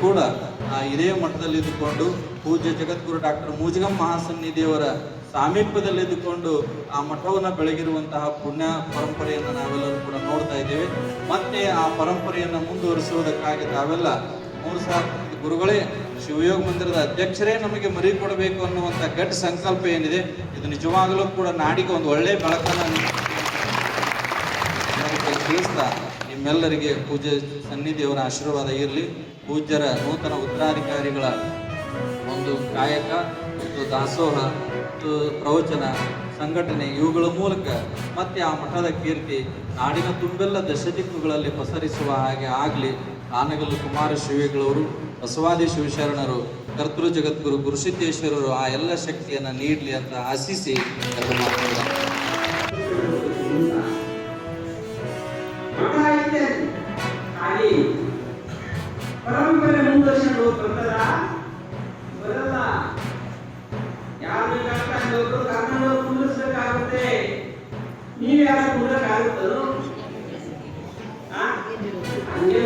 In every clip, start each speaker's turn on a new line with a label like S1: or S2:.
S1: ಕೂಡ ಇದೇ ಮಠದಲ್ಲಿದ್ದುಕೊಂಡು ಪೂಜ್ಯ ಜಗದ್ಗುರು ಡಾಕ್ಟರ್ ಮೂಜಗಂ ಮಹಾಸನ್ನಿಧಿಯವರ ಸಾಮೀಪ್ಯದಲ್ಲಿದ್ದುಕೊಂಡು ಆ ಮಠವನ್ನು ಬೆಳಗಿರುವಂತಹ ಪುಣ್ಯ ಪರಂಪರೆಯನ್ನು ನಾವೆಲ್ಲರೂ ಕೂಡ ನೋಡ್ತಾ ಇದ್ದೇವೆ. ಮತ್ತೆ ಆ ಪರಂಪರೆಯನ್ನು ಮುಂದುವರಿಸುವುದಕ್ಕಾಗಿ ತಾವೆಲ್ಲ 3 ಗುರುಗಳೇ ಶಿವಯೋಗ ಮಂದಿರದ ಅಧ್ಯಕ್ಷರೇ ನಮಗೆ ಮರಿ ಕೊಡಬೇಕು ಅನ್ನುವಂಥ ಗಟ್ಟ ಸಂಕಲ್ಪ ಏನಿದೆ, ಇದು ನಿಜವಾಗಲೂ ಕೂಡ ನಾಡಿಗೆ ಒಂದು ಒಳ್ಳೆಯ ಬೆಳಕನ್ನು ತಿಳಿಸ್ತಾ ನಿಮ್ಮೆಲ್ಲರಿಗೆ ಪೂಜ್ಯ ಸನ್ನಿಧಿಯವರ ಆಶೀರ್ವಾದ ಇರಲಿ. ಪೂಜ್ಯರ ನೂತನ ಉತ್ತರಾಧಿಕಾರಿಗಳ ಒಂದು ಕಾಯಕ ಮತ್ತು ದಾಸೋಹ ಮತ್ತು ಪ್ರವಚನ ಸಂಘಟನೆ ಇವುಗಳ ಮೂಲಕ ಮತ್ತೆ ಆ ಮಠದ ಕೀರ್ತಿ ನಾಡಿನ ತುಂಬೆಲ್ಲ ದಶದಿಕ್ಕುಗಳಲ್ಲಿ ಪಸರಿಸುವ ಹಾಗೆ ಆಗಲಿ. ಆನಗಲ್ಲು ಕುಮಾರ ಶಿವೇಗಳವರು, ಬಸವಾದಿ ಶಿವಶರಣರು, ಕರ್ತೃ ಜಗದ್ಗುರು ಗುರುಸಿದ್ದೇಶ್ವರರು ಆ ಎಲ್ಲ ಶಕ್ತಿಯನ್ನು ನೀಡಲಿ ಅಂತ ಆಶಿಸಿ
S2: ಪರಂಪರೆ ಮುಂದುವರಿಸಿಕೊಂಡು ಬರ್ತದ ಬರಲ್ಲ. ಯಾರು ಕರ್ಕೊಂಡು ಕುಂದಿಸ್ಬೇಕಾಗುತ್ತೆ. ನೀವು ಯಾರು ಕುಂದಕ್ಕಾಗುತ್ತೋ ಹಂಗೆ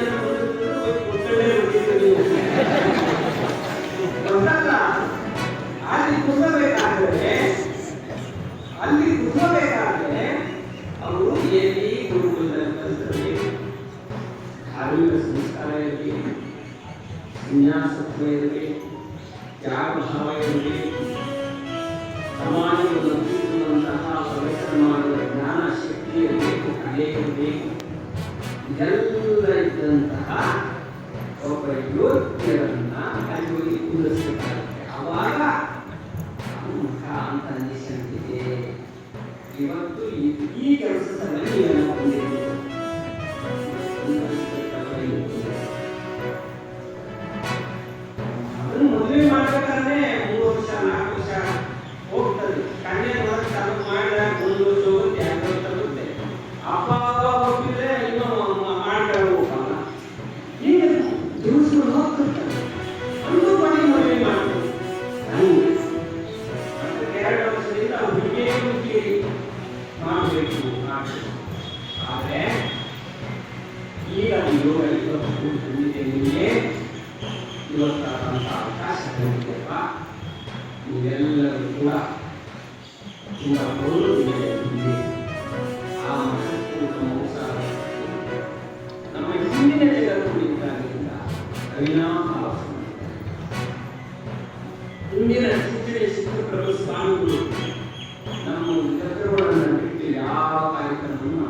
S2: ಅಲ್ಲಿ ಕುಂದಬೇಕಾದ್ರೆ ಅವರು ಎಲ್ಲಿ ಗುರುಕುಲದಲ್ಲಿ ಕಲಿಸಬೇಕು. ಧಾರ್ಮಿಕ ಸಂಸ್ಕಾರ ಇರಲಿ, ವಿನ್ಯಾಸತ್ವ ಇರಲಿ, ತ್ಯಾಗ ಭಾವ ಇರಲಿ, ಸಮಾಜವನ್ನು ತಿಳಿಸುವಂತಹ ಪ್ರವಚನ ಮಾಡುವ ಜ್ಞಾನ ಶಕ್ತಿ ಇರಬೇಕು, ಕಲೆ ಇರಬೇಕು. ಇದೆಲ್ಲ ಇದ್ದಂತಹ ಒಬ್ಬ ಯೋಗ್ಯರನ್ನ ಅಲ್ಲಿ ಕುಂದಿಸಬೇಕಾಗುತ್ತೆ. ಆವಾಗ ಮುಖ ಅಂತ ಅನಿಸಿದೆ. ಇವತ್ತು ಈ ಕೆಲಸದಲ್ಲಿ ಅದನ್ನು ಮದುವೆ ಮಾಡಬೇಕಾದ್ರೆ 3 ವರ್ಷ 4 ವರ್ಷ ಹೋಗ್ತದೆ. ಕನ್ಯೆ ಚಾಲೂ ಮಾಡಿದ 1 ವರ್ಷ ಹೋಗುತ್ತೆ, 2 ವರ್ಷ ಹೋಗುತ್ತೆ. ಅಪ್ಪ ಹೋಗಿದ್ರೆ ಇನ್ನೂ ಮಾಡ್ತಾರೆ ಹೋಗಲ್ಲ. ಈಗ ದಿವಸಗಳು ಹೋಗ್ತಿರ್ತಾರೆ. ಒಂದು ಮನೆ ಮದುವೆ ಮಾಡ್ತಾರೆ. 2 ವರ್ಷದಿಂದ ಹುಡುಗಿ ಮಾಡಬೇಕು. ಆದರೆ ಈಗ ಯೋಗ ನಿಮಗೆ ಇವತ್ತಾದಂಥ ಅವಕಾಶ ಬಂದಿದೆಯಪ್ಪ. ನೀವೆಲ್ಲರೂ ಕೂಡ ತುಂಬ ಗೌರವದಿಂದ ಆ ಮಹತ್ವದ ನಮ್ಮ ಹಿಂದಿನ ಜಗತ್ತು ಇದ್ದಾಗಿಂದ ಅವಿನಾಭಾವ ಹಿಂದಿನ ಚಿಂತನೆ ಸಿದ್ಧಪ್ರಭು ಸ್ವಾಮಿಗಳು ನಮ್ಮ ಜಗತ್ತುಗಳನ್ನು ಬಿಟ್ಟು ಯಾವ ಕಾರ್ಯಕ್ರಮವನ್ನು